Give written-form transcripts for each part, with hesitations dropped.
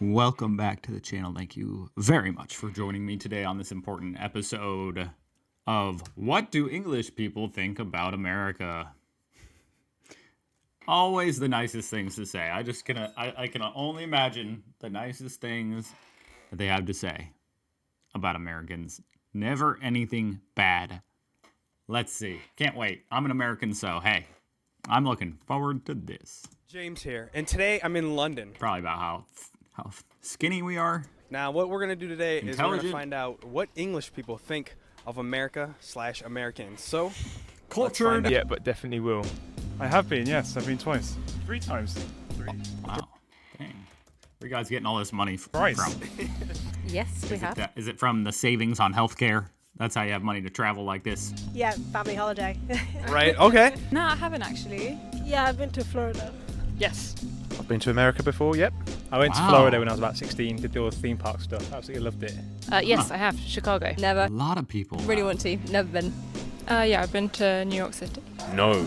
Welcome back to the channel. Thank you very much for joining me today on this important episode of What Do English People Think About America? Always the nicest things to say. I can only imagine the nicest things that they have to say about Americans. Never anything bad. Let's see. Can't wait. I'm an American, so hey, I'm looking forward to this. James here, and today I'm in London. Probably about how skinny we are. Now, what we're going to do today is we're going to Intelligent. find out what English people think of America/Americans. So, Cultured. Yeah, but definitely will. I have been, yes. I've been twice. 3 times. Wow. Dang. Where you guys getting all this money Price. from? Yes, we have. Is it from the savings on healthcare? That's how you have money to travel like this? Yeah, family holiday. right, okay. No, I haven't actually. Yeah, I've been to Florida. Yes. I've been to America before, yep. I went to Wow. Florida when I was about 16, did all the theme park stuff. Absolutely loved it. Yes, I have. Chicago. Never. A lot of people. Really want to. Never been. Yeah, I've been to New York City. No.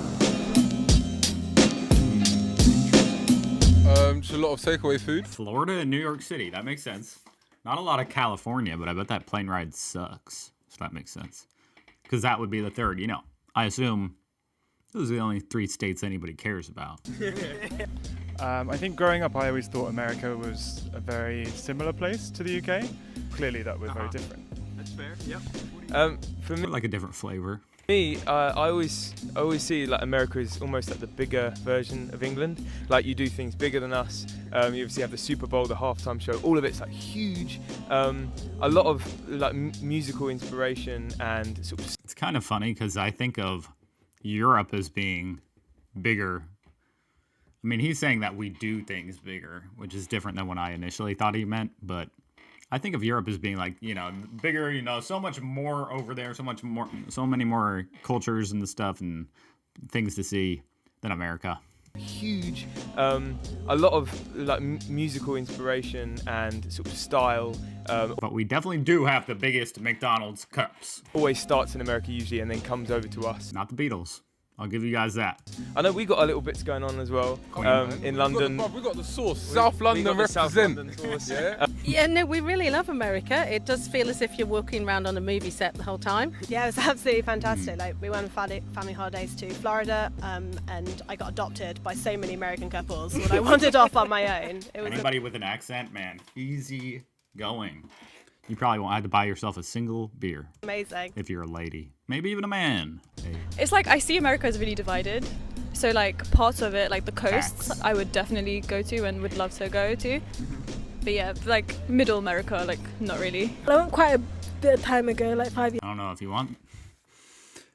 Just a lot of takeaway food. Florida and New York City. That makes sense. Not a lot of California, but I bet that plane ride sucks. So that makes sense. Because that would be the third. You know, I assume those are the only 3 states anybody cares about. I think growing up, I always thought America was a very similar place to the UK. Clearly, that was very different. That's fair, yep. For But like a different flavor. me, I always see like America is almost like the bigger version of England. Like you do things bigger than us. You obviously have the Super Bowl, the halftime show. All of it's like huge. A lot of like musical inspiration and sort of It's kind of funny because I think of Europe as being bigger. I mean, he's saying that we do things bigger, which is different than what I initially thought he meant. But I think of Europe as being like, you know, bigger, you know, so much more over there, so many more cultures and the stuff and things to see than America. huge. A lot of like musical inspiration and sort of style. But we definitely do have the biggest McDonald's cups. Always starts in America usually and then comes over to us. Not the Beatles. I'll give you guys that. I know we got our little bits going on as well in London. We got the sauce. South We London got the South represent. London sauce. Yeah. Yeah, no, we really love America. It does feel as if you're walking around on a movie set the whole time. Yeah, it was absolutely fantastic. Like, we went on family holidays to Florida, and I got adopted by so many American couples when I wandered off on my own. It was Anybody with an accent, man, easy going. You probably won't have to buy yourself a single beer amazing. if you're a lady. Maybe even a man. Hey. It's like I see America as really divided. So like parts of it, like the coasts, Facts. I would definitely go to and would love to go to. But yeah, like middle America, like not really. I went quite a bit of time ago, like 5 years. I don't know if you want.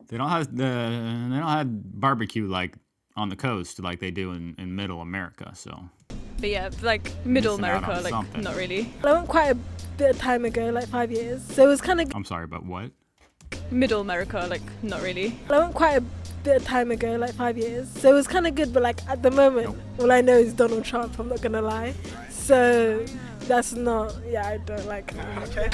They don't have barbecue like on the coast like they do in middle America. So But yeah, like middle Missing out America, on like something. not really. I went quite a bit of time ago, like 5 years. So it was kind of. I'm sorry, but what? Middle America, like not really. I went quite a bit of time ago, like 5 years. So it was kind of good, but like at the moment, all I know is Donald Trump. I'm not gonna lie. So that's not. Yeah, I don't like him. Okay.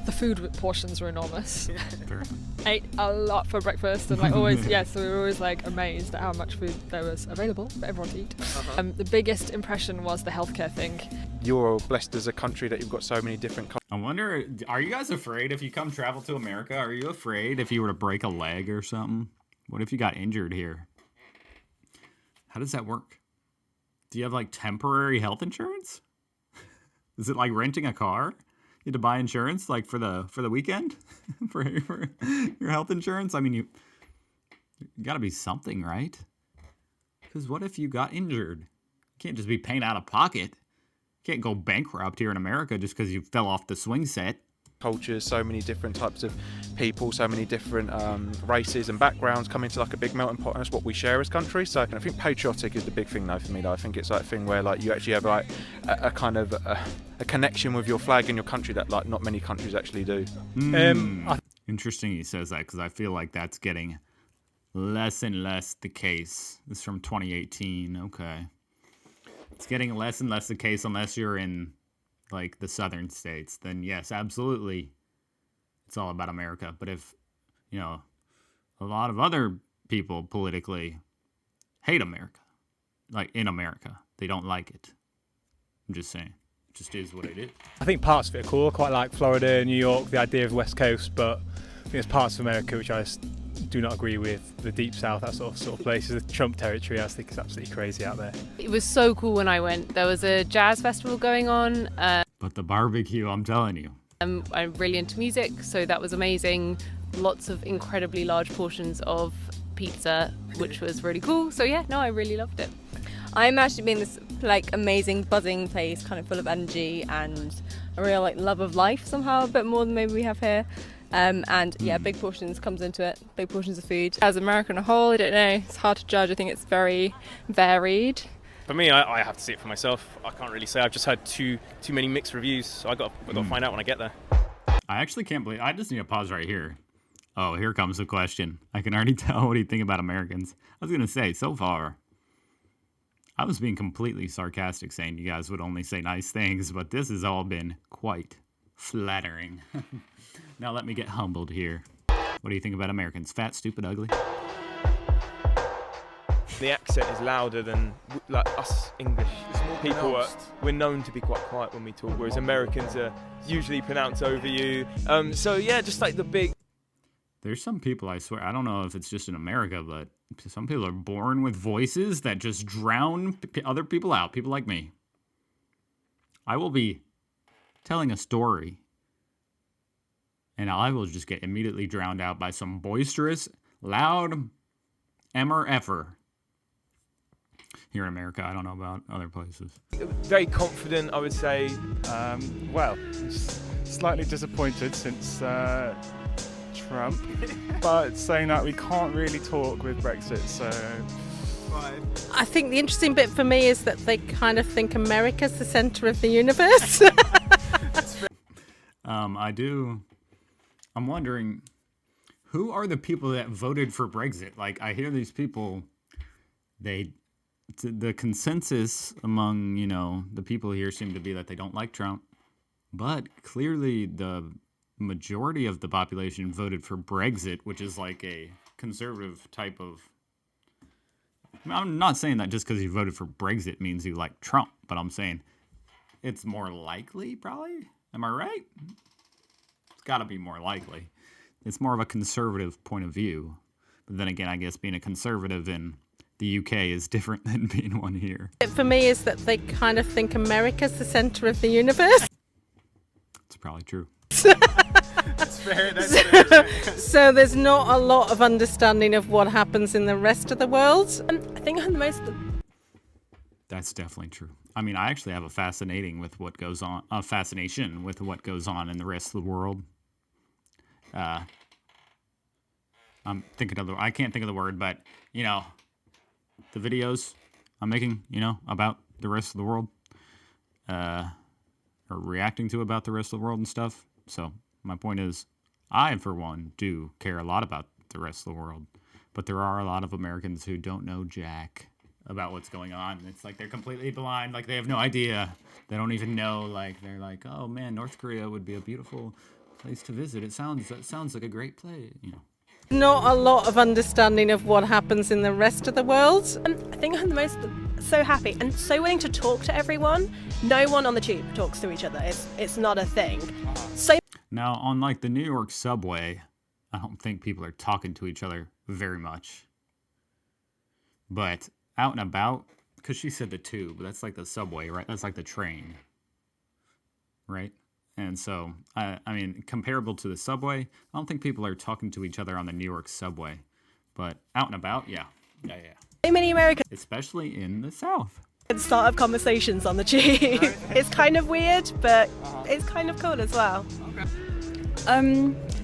The food portions were enormous. Fair. Ate a lot for breakfast and like always, so we were always like amazed at how much food there was available for everyone to eat. The biggest impression was the healthcare thing. You're blessed as a country that you've got so many different I wonder, are you guys afraid if you come travel to America? Are you afraid if you were to break a leg or something? What if you got injured here? How does that work? Do you have like temporary health insurance? Is it like renting a car? You had to buy insurance like for the weekend for your health insurance? I mean, you got to be something, right? Because what if you got injured? You can't just be paying out of pocket. You can't go bankrupt here in America just because you fell off the swing set. cultures, so many different types of people, so many different races and backgrounds come into like a big melting pot, and that's what we share as countries. So I think patriotic is the big thing though for me though. I think it's like a thing where like you actually have like a kind of a connection with your flag and your country that like not many countries actually do. Interesting he says that because I feel like that's getting less and less the case. This is from 2018. Okay. It's getting less and less the case unless you're in like the southern states. Then yes, absolutely. It's all about America. But if, you know, a lot of other people politically hate America, like in America, they don't like it. I'm just saying. just is what it is. I think parts of it are cool. I quite like Florida, New York, the idea of West Coast, but I think there's parts of America which I just do not agree with. The Deep South, that sort of places, the Trump territory, I think it's absolutely crazy out there. It was so cool when I went. There was a jazz festival going on. But the barbecue, I'm telling you. I'm really into music, so that was amazing. Lots of incredibly large portions of pizza, which was really cool. So yeah, no, I really loved it. I imagined it being this like amazing buzzing place, kind of full of energy and a real like love of life somehow, a bit more than maybe we have here. And yeah, big portions comes into it, big portions of food. As America on a whole, I don't know, it's hard to judge. I think it's very varied. For me, I have to see it for myself. I can't really say. I've just heard too many mixed reviews, so I've got to find out when I get there. I actually can't believe, I just need to pause right here. Oh, here comes the question. I can already tell what you think about Americans. I was going to say, so far, I was being completely sarcastic saying you guys would only say nice things, but this has all been quite flattering. Now let me get humbled here. What do you think about Americans? Fat, stupid, ugly? The accent is louder than like us English people. We're known to be quite quiet when we talk, whereas Americans are usually pronounce over you. So yeah, just like the big. There's some people, I swear, I don't know if it's just in America, but some people are born with voices that just drown other people out, people like me. I will be telling a story, and I will just get immediately drowned out by some boisterous, loud emmer effer. Here in America, I don't know about other places. Very confident, I would say. Well, slightly disappointed since Trump, but saying that we can't really talk with Brexit, so. I think the interesting bit for me is that they kind of think America's the centre of the universe. I'm wondering, who are the people that voted for Brexit? Like, I hear these people, the consensus among, the people here seem to be that they don't like Trump, but clearly the majority of the population voted for Brexit, which is like a conservative type of. I'm not saying that just because you voted for Brexit means you like Trump, but I'm saying it's more likely, probably. Am I right? It's got to be more likely. It's more of a conservative point of view. But then again, I guess being a conservative in the UK is different than being one here. For me is that they kind of think America's the centre of the universe. It's probably true. That's fair. That's fair. So there's not a lot of understanding of what happens in the rest of the world. I think I'm the most. That's definitely true. I mean, I actually have a fascination with what goes on in the rest of the world. I'm thinking of I can't think of the word, but the videos I'm making, about the rest of the world, or reacting to about the rest of the world and stuff. So my point is, I, for one, do care a lot about the rest of the world, but there are a lot of Americans who don't know jack about what's going on. It's like they're completely blind, like they have no idea. They don't even know, like they're like, oh man, North Korea would be a beautiful place to visit. It sounds like a great place, Not a lot of understanding of what happens in the rest of the world. I think I'm the most so happy and so willing to talk to everyone. No one on the tube talks to each other. It's not a thing. So now on like the New York subway, I don't think people are talking to each other very much. But out and about, because she said the tube, that's like the subway, right? That's like the train, right? And so, I mean, comparable to the subway, I don't think people are talking to each other on the New York subway. But out and about, yeah. So many Americans. Especially in the South. Start up conversations on the tube. It's kind of weird, but it's kind of cool as well.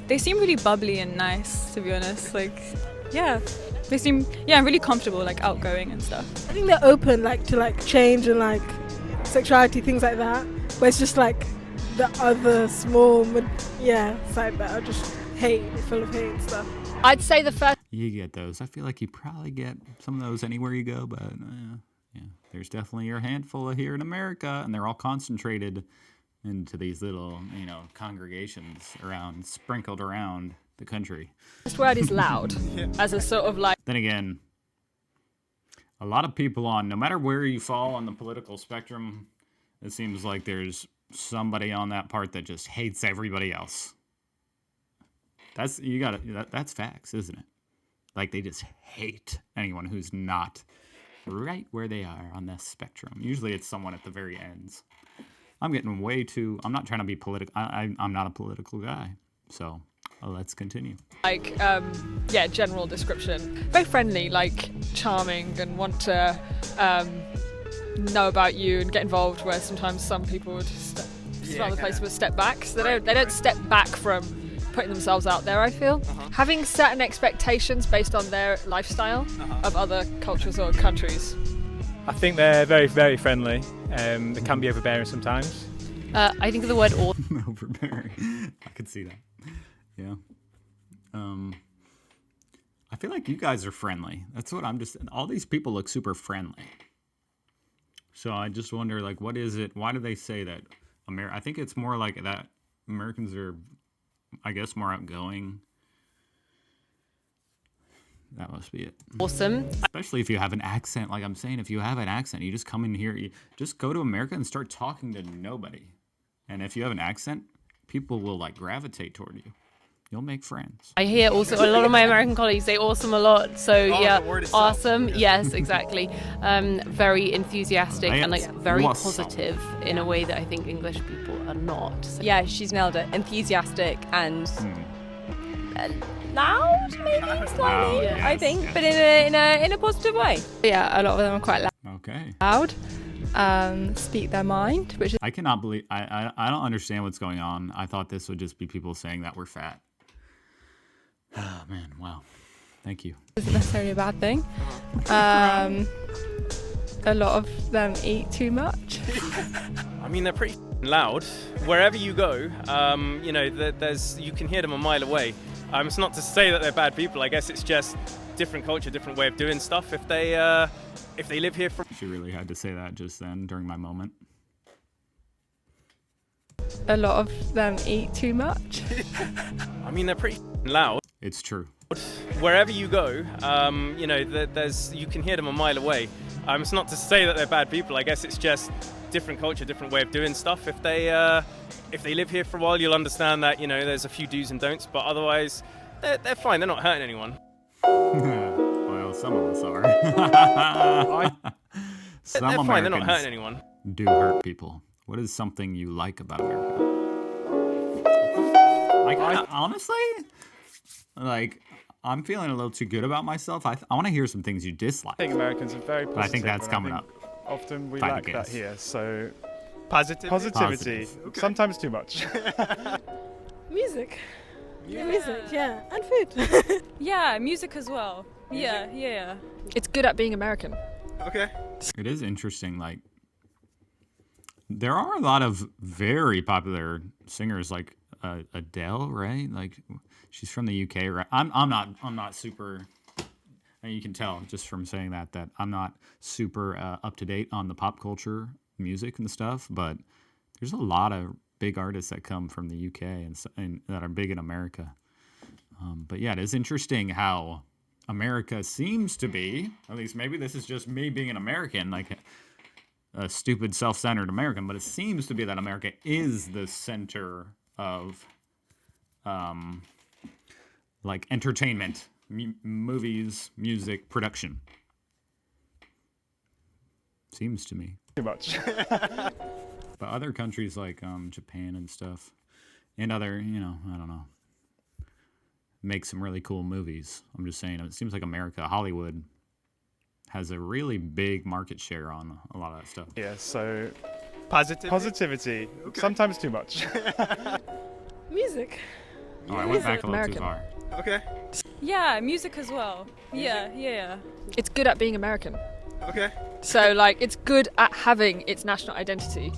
They seem really bubbly and nice, to be honest. Like, yeah, they seem really comfortable, like outgoing and stuff. I think they're open, to change and sexuality, things like that. But it's just the other small, side that are just full of hate and stuff. I'd say the first. You get those. I feel like you probably get some of those anywhere you go, but there's definitely your handful here in America, and they're all concentrated into these little, congregations sprinkled around the country. This word is loud, as a sort of like. Then again, a lot of people no matter where you fall on the political spectrum, It seems like there's somebody on that part that just hates everybody else. That's facts, isn't it? Like they just hate anyone who's not right where they are on this spectrum. Usually it's someone at the very ends. I'm getting way too... I'm not trying to be political. I'm not a political guy. So let's continue. Like, general description. Very friendly, like charming, and want to know about you and get involved, where sometimes some people would other places would step back. So they don't step back from putting themselves out there, I feel. Having certain expectations based on their lifestyle of other cultures or countries. I think they're very, very friendly. They can be overbearing sometimes. I think of the word overbearing. I could see that. Yeah. I feel like you guys are friendly. That's what all these people look super friendly. So I just wonder, like, what is it? Why do they say that? I think it's more like that Americans are, I guess, more outgoing. That must be it. Awesome. Especially if you have an accent. Like I'm saying, if you have an accent, you just come in here, you just go to America and start talking to nobody. And if you have an accent, people will like gravitate toward you. You'll make friends. I hear also a lot of my American colleagues say awesome a lot. So awesome. Yes, exactly. Very enthusiastic and like very positive in a way that I think English people are not. So. Yeah, she's nailed it. Enthusiastic and loud, maybe slightly. Yes, I think, yes. but in a positive way. Yeah, a lot of them are quite Okay. loud. Speak their mind, which is I cannot believe I don't understand what's going on. I thought this would just be people saying that we're fat. Oh man, wow. Thank you. isn't necessarily a bad thing. A lot of them eat too much. I mean, they're pretty loud. Wherever you go, you can hear them a mile away. It's not to say that they're bad people. I guess it's just different culture, different way of doing stuff. If they live here for... She really had to say that just then during my moment. A lot of them eat too much. I mean, they're pretty loud. It's true. Wherever you go, you can hear them a mile away. It's not to say that they're bad people. I guess it's just different culture, different way of doing stuff. If they live here for a while, you'll understand that there's a few do's and don'ts. But otherwise, they're fine. They're not hurting anyone. Well, some of us are. Some they're Americans fine. They're not hurting anyone. Do hurt people. What is something you like about America? Honestly, I'm feeling a little too good about myself. I want to hear some things you dislike. I think Americans are very positive. But I think that's coming up. Often we If I lack could that guess. here. So Positivity. positivity, sometimes too much. Music. Music, yeah. And food. Yeah, music as well. Yeah. It's good at being American. Okay. It is interesting. Like, there are a lot of very popular singers, like Adele, right? Like, she's from the UK, right? I'm not super. And you can tell just from saying that I'm not super up to date on the pop culture music and stuff. But there's a lot of big artists that come from the UK and that are big in America. But yeah, it is interesting how America seems to be, at least maybe this is just me being an American, like a stupid self-centered American, but it seems to be that America is the center of like entertainment, movies, music, production. Seems to me. Too much. But other countries like Japan and stuff, and other, I don't know, make some really cool movies. I'm just saying, it seems like America, Hollywood, has a really big market share on a lot of that stuff. Yeah, so Positivity. sometimes too much. Music. Oh, I went back a little American. too far. Okay. Yeah, music as well. Yeah. It's good at being American. Okay. So, it's good at having its national identity.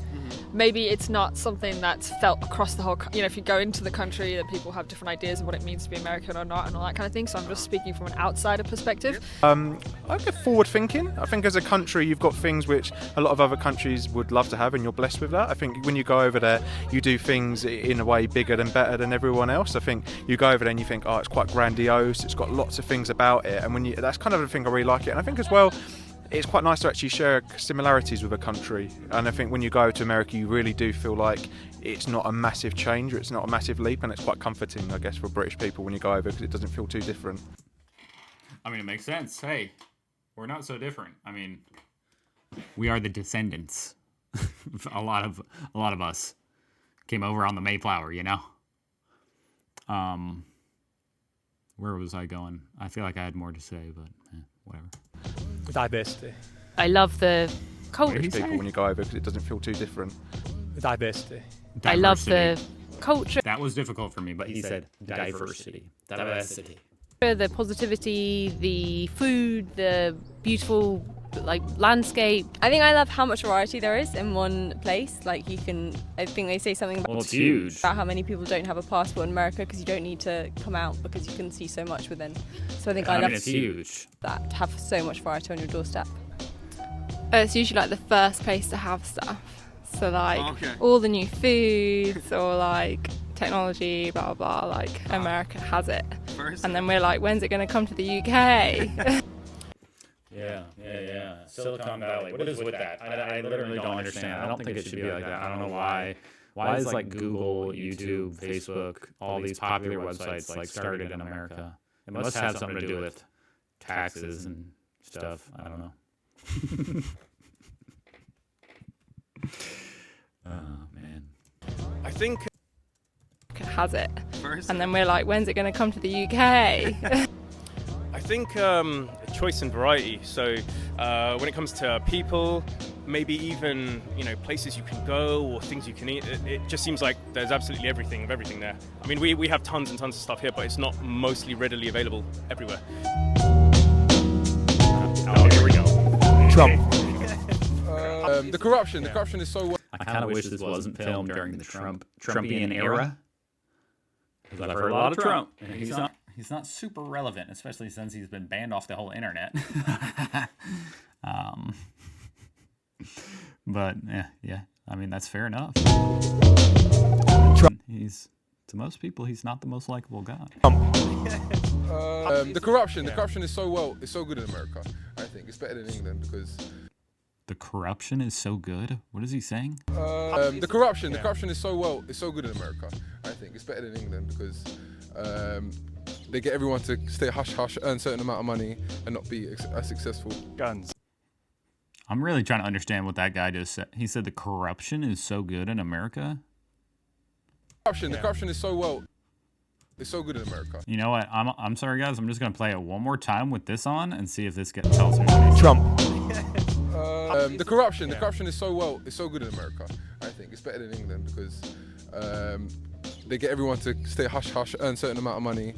Maybe it's not something that's felt across the whole, if you go into the country, that people have different ideas of what it means to be American or not and all that kind of thing. So I'm just speaking from an outsider perspective. I get forward thinking. I think as a country, you've got things which a lot of other countries would love to have, and you're blessed with that. I think when you go over there, you do things in a way bigger and better than everyone else. I think you go over there and you think, oh, it's quite grandiose. It's got lots of things about it. And that's kind of the thing I really like it. And I think as well, it's quite nice to actually share similarities with a country. And I think when you go to America, you really do feel like it's not a massive change, or it's not a massive leap, and it's quite comforting, I guess, for British people when you go over, because it doesn't feel too different. I mean, it makes sense. Hey, we're not so different. I mean, we are the descendants. a lot of us came over on the Mayflower, you know. Where was I going? I feel like I had more to say, but whatever. Diversity. I love the culture. British people when you go over, because it doesn't feel too different. Diversity. I love the culture. That was difficult for me, but he said diversity. Diversity. The positivity, the food, the beautiful landscape. I think I love how much variety there is in one place. Like I think they say something about, it's huge. About how many people don't have a passport in America because you don't need to come out because you can see so much within. So I think I love it's huge. that, to have so much variety on your doorstep. It's usually like the first place to have stuff. So all the new foods or technology, blah blah blah. America has it, and then we're like, when's it going to come to the UK? Yeah. Silicon Valley. What is with that? I literally don't understand. I don't think it should be like that. I don't know why. Why is Google, YouTube, Facebook, all these popular websites started in America? It must have something to do with taxes and stuff. I don't know. Oh man. I think has it, and then we're like, when's it going to come to the UK? I think choice and variety. So when it comes to people, maybe even places you can go or things you can eat, it just seems like there's absolutely everything there. I mean, we have tons and tons of stuff here, but it's not mostly readily available everywhere. Oh, here we go. Trump. The corruption is so. I kind of wish this wasn't filmed during the Trumpian era, because I've heard a lot of Trump, and he's not super relevant, especially since he's been banned off the whole internet. But yeah, I mean that's fair enough. Trump. To most people, he's not the most likable guy. The corruption is so good in America. I think it's better than England because. The corruption is so good. What is he saying? The corruption is so good in America. I think it's better than England because they get everyone to stay hush hush, earn a certain amount of money, and not be as successful. Guns. I'm really trying to understand what that guy just said. He said the corruption is so good in America. The corruption is so good in America. You know what? I'm sorry, guys. I'm just gonna play it one more time with this on and see if this tells me what he's Trump. The corruption is so good in America. I think it's better than England because they get everyone to stay hush hush, earn a certain amount of money.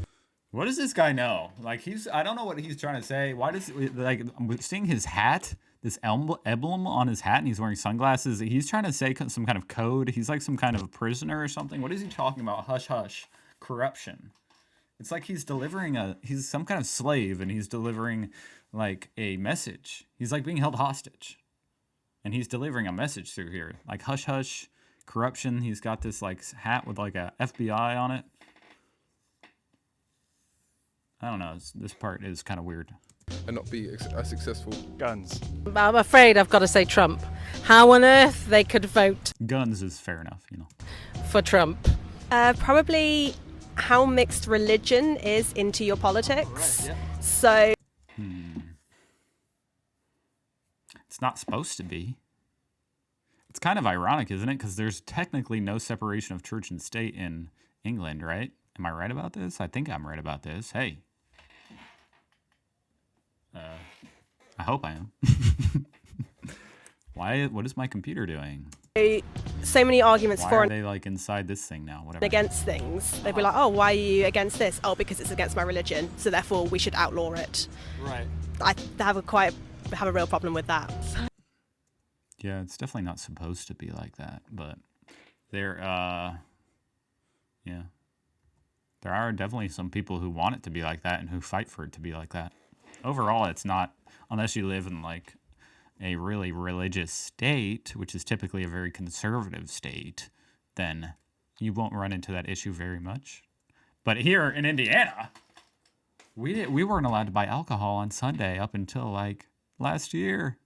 What does this guy know? I don't know what he's trying to say. Why does I'm seeing his hat, this emblem on his hat, and he's wearing sunglasses. He's trying to say some kind of code. He's like some kind of a prisoner or something. What is he talking about? Hush hush, corruption. It's like he's some kind of slave, and he's delivering a message. He's being held hostage, and he's delivering a message through here, hush hush, corruption. He's got this hat with a FBI on it. I don't know. This part is kind of weird. And not be as successful. Guns. But I'm afraid I've got to say Trump. How on earth they could vote? Guns is fair enough, For Trump. Probably how mixed religion is into your politics. Right, yeah. So. It's not supposed to be. It's kind of ironic, isn't it? Because there's technically no separation of church and state in England, right? Am I right about this? I think I'm right about this. Hey. I hope I am. What is my computer doing? So many arguments why for are they inside this thing now? Whatever. Against things. They'd be like, oh, why are you against this? Oh, because it's against my religion, so therefore we should outlaw it. Right. I have a real problem with that. Yeah, it's definitely not supposed to be like that, but there are definitely some people who want it to be like that and who fight for it to be like that. Overall, it's not, unless you live in a really religious state, which is typically a very conservative state, then you won't run into that issue very much. But here in Indiana, we weren't allowed to buy alcohol on Sunday up until last year.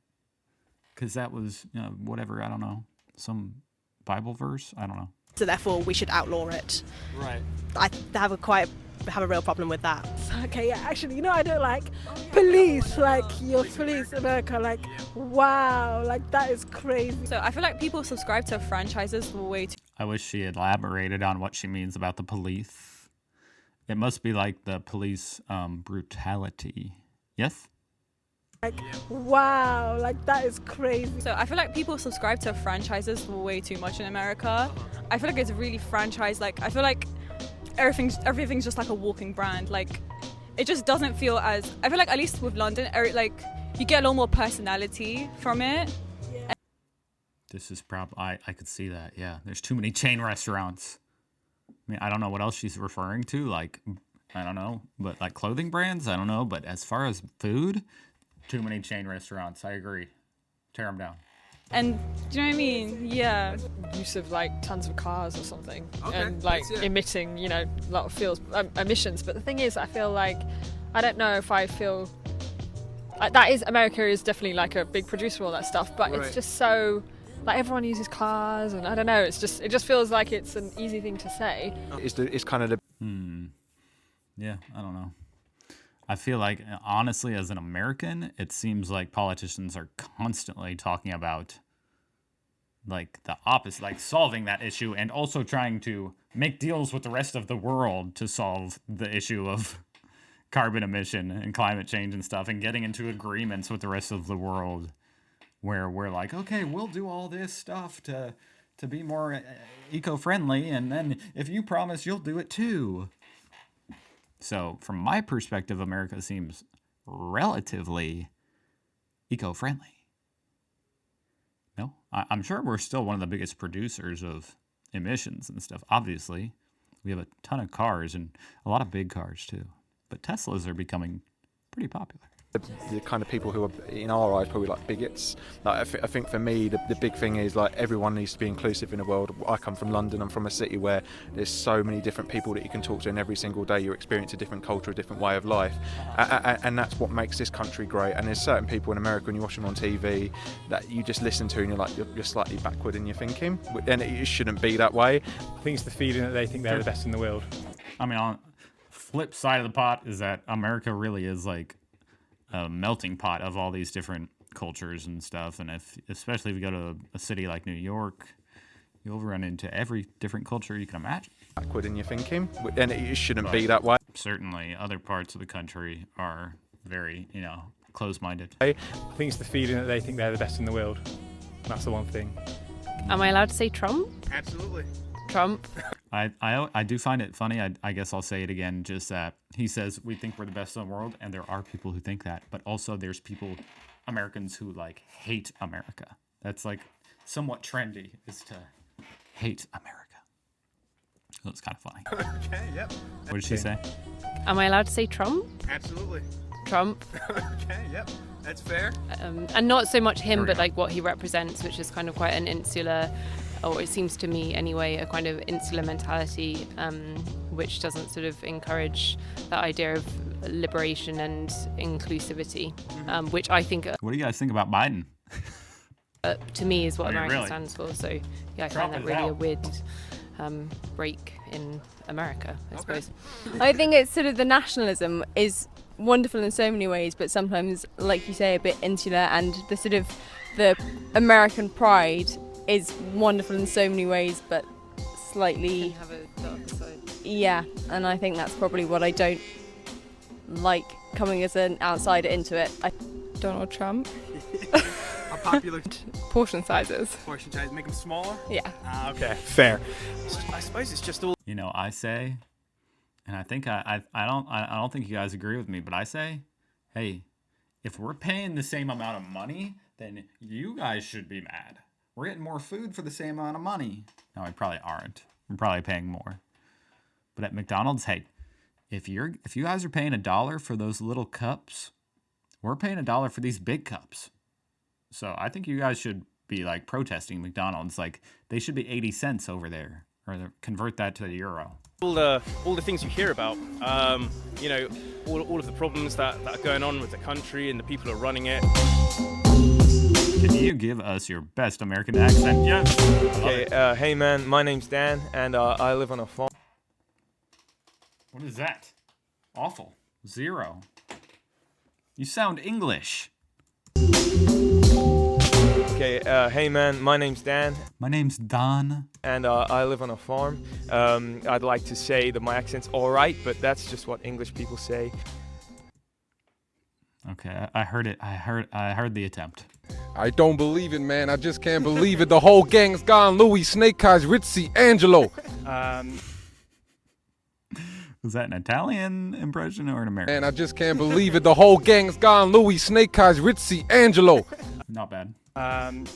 Because that was, whatever, I don't know, some Bible verse? I don't know. So therefore we should outlaw it. Right. I have a real problem with that. Okay, yeah, actually, I don't like police, like your police America, like, wow, like that is crazy. So I feel like people subscribe to franchises way too. I wish she had elaborated on what she means about the police. It must be like the police brutality. Yes? Like, wow, like that is crazy. So I feel like people subscribe to franchises way too much in America. I feel like it's really franchised. Like, I feel like everything's just like a walking brand. Like, it just doesn't feel as, I feel like at least with London, like you get a lot more personality from it. This is I could see that. Yeah, there's too many chain restaurants. I mean, I don't know what else she's referring to. Like, I don't know, but like clothing brands, I don't know. But as far as food, too many chain restaurants. I agree. Tear them down. And do you know what I mean? Yeah. Use of like tons of cars or something, and like emitting, a lot of emissions. But the thing is, I feel like I don't know if I feel America is definitely like a big producer of all that stuff, but it's just so like everyone uses cars, and I don't know. It just feels like it's an easy thing to say. It's kind of the. Yeah, I don't know. I feel like, honestly, as an American, it seems like politicians are constantly talking about, like, the opposite, like solving that issue and also trying to make deals with the rest of the world to solve the issue of carbon emission and climate change and stuff, and getting into agreements with the rest of the world where we're like, okay, we'll do all this stuff to be more eco-friendly, and then if you promise, you'll do it too. So, from my perspective, America seems relatively eco-friendly. No? I'm sure we're still one of the biggest producers of emissions and stuff. Obviously, we have a ton of cars and a lot of big cars too. But Teslas are becoming pretty popular. The kind of people who are, in our eyes, probably like bigots. Like I think for me, the big thing is like everyone needs to be inclusive in the world. I come from London. I'm from a city where there's so many different people that you can talk to, and every single day you experience a different culture, a different way of life, and that's what makes this country great. And there's certain people in America, when you watch them on TV, that you just listen to, and you're like, you're slightly backward in your thinking, and it shouldn't be that way. I think it's the feeling that they think they're the best in the world. I mean, on flip side of the pot is that America really is like a melting pot of all these different cultures and stuff, and especially if you go to a city like New York, you'll run into every different culture you can imagine. Backward in your thinking, and it shouldn't be that way. Certainly, other parts of the country are very, close-minded. I think it's the feeling that they think they're the best in the world. That's the one thing. Am I allowed to say Trump? Absolutely. Trump. I do find it funny. I guess I'll say it again. Just that he says we think we're the best in the world, and there are people who think that. But also, there's Americans who like hate America. That's like somewhat trendy, is to hate America. So it's kind of funny. Okay. Yep. What did she say? Am I allowed to say Trump? Absolutely. Trump. Okay. Yep. That's fair. And not so much him, but like what he represents, which is kind of quite an insular, or it seems to me anyway, a kind of insular mentality, which doesn't sort of encourage that idea of liberation and inclusivity, which I think... What do you guys think about Biden? To me is what America really? stands for, so yeah, I Trump find that is really out. a weird break in America, I suppose. I think it's sort of the nationalism is wonderful in so many ways, but sometimes, like you say, a bit insular, and the sort of the American pride is wonderful in so many ways, but slightly have a darker side. Yeah, and I think that's probably what I don't like coming as an outsider into it. Donald Trump. A popular Portion sizes. portion size, make them smaller. Yeah. Okay. Fair. I suppose it's just all. I say, and I think I don't think you guys agree with me, but I say, hey, if we're paying the same amount of money, then you guys should be mad. We're getting more food for the same amount of money. No, we probably aren't. We're probably paying more. But at McDonald's, hey, if you guys are paying $1 for those little cups, we're paying $1 for these big cups. So I think you guys should be like protesting McDonald's. Like they should be 80 cents over there. or convert that to the euro. All the things you hear about, you know, all of the problems that are going on with the country and the people who are running it. Can you give us your best American accent? Yes. Okay, hey man, my name's Dan, and I live on a farm. What is that? Awful. 0. You sound English. Okay, hey man, my name's Dan. My name's Don. And I live on a farm. I'd like to say that my accent's alright, but that's just what English people say. Okay, I heard it. I heard the attempt. I don't believe it, man. I just can't believe it. The whole gang's gone. Louis, Snake Eyes, Ritzy, Angelo. Was that an Italian impression or an American? Man, I just can't believe it. The whole gang's gone. Louis, Snake Eyes, Ritzy, Angelo. Not bad.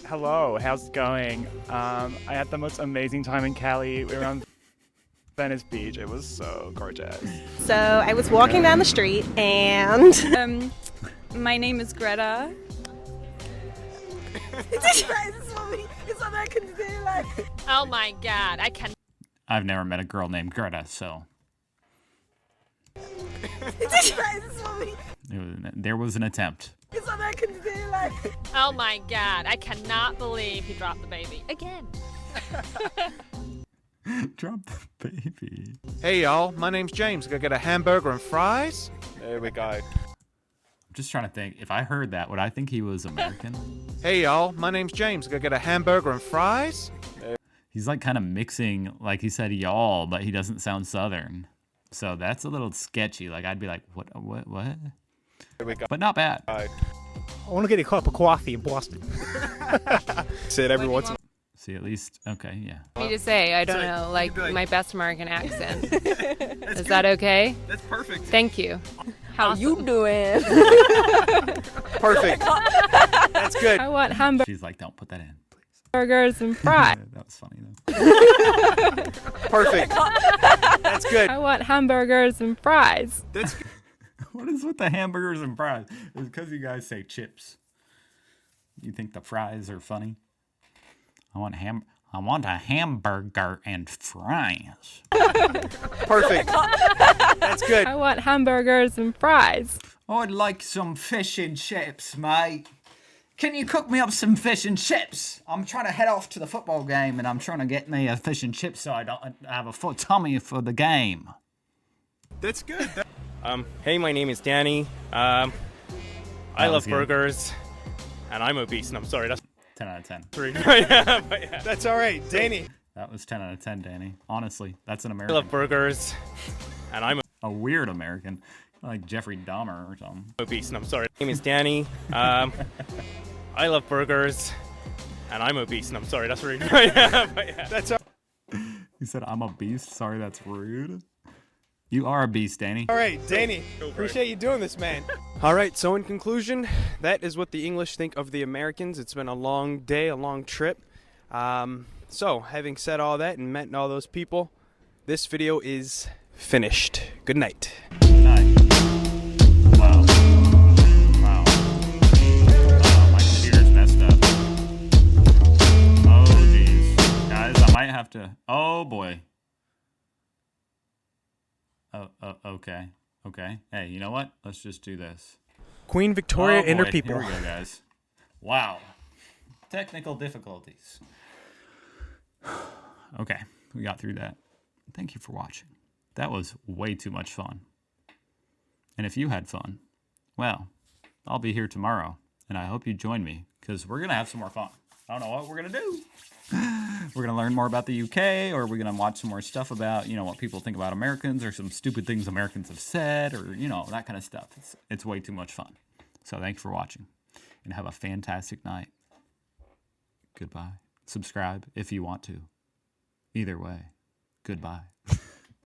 Hello, how's it going? I had the most amazing time in Cali. We were on Venice Beach. It was so gorgeous. So I was walking down the street and... my name is Greta. Oh my god, I can. I've never met a girl named Greta, so. There was an attempt. Oh my god, I cannot believe he dropped the baby again. Drop the baby. Hey y'all, my name's James. Gonna get a hamburger and fries? There we go. I'm just trying to think. If I heard that, would I think he was American? Hey y'all, my name's James. Gonna get a hamburger and fries? He's like kind of mixing, like he said y'all, but he doesn't sound Southern. So that's a little sketchy. Like I'd be like, what? There we go. But not bad. I want to get a cup of coffee in Boston. Say it every once in a while. See, at least, okay, yeah. Me to say, I don't know, like my best American accent. Is that okay? That's perfect. Thank you. How you doing? Perfect. That's good. I want hamburgers. She's like, don't put that in. And fries. That was funny though. Perfect. That's good. I want hamburgers and fries. That's what is with the hamburgers and fries? It's because you guys say chips. You think the fries are funny? I want a hamburger and fries. Perfect. That's good. I want hamburgers and fries. I'd like some fish and chips, mate. Can you cook me up some fish and chips? I'm trying to head off to the football game, and I'm trying to get me a fish and chips so I don't have a full tummy for the game. That's good. Hey, my name is Danny. I love burgers, and I'm obese, and I'm sorry. That's 10 out of 10. 3. Yeah. That's all right, Danny. That was 10 out of 10, Danny. Honestly, that's an I American. love burgers, and I'm a weird American, like Jeffrey Dahmer or something. Obese, and I'm sorry. My name is Danny. I love burgers, and I'm obese, and I'm sorry. That's rude. Yeah. That's all. You said I'm a beast. Sorry, that's rude. You are a beast, Danny. All right, Danny. Appreciate you doing this, man. All right, so in conclusion, that is what the English think of the Americans. It's been a long day, a long trip. So, having said all that and met all those people, this video is finished. Good night. Good night. Wow. Wow. My computer's messed up. Oh, jeez. Guys, I might have to... Oh, boy. Okay. Okay. Hey, you know what? Let's just do this. Queen Victoria and her people. Here we go, guys. Wow. Technical difficulties. Okay, we got through that. Thank you for watching. That was way too much fun. And if you had fun, well, I'll be here tomorrow, and I hope you join me, because we're going to have some more fun. I don't know what we're going to do. We're going to learn more about the UK, or we're going to watch some more stuff about, what people think about Americans, or some stupid things Americans have said, or, that kind of stuff. It's way too much fun. So thank you for watching, and have a fantastic night. Goodbye. Subscribe if you want to. Either way, goodbye.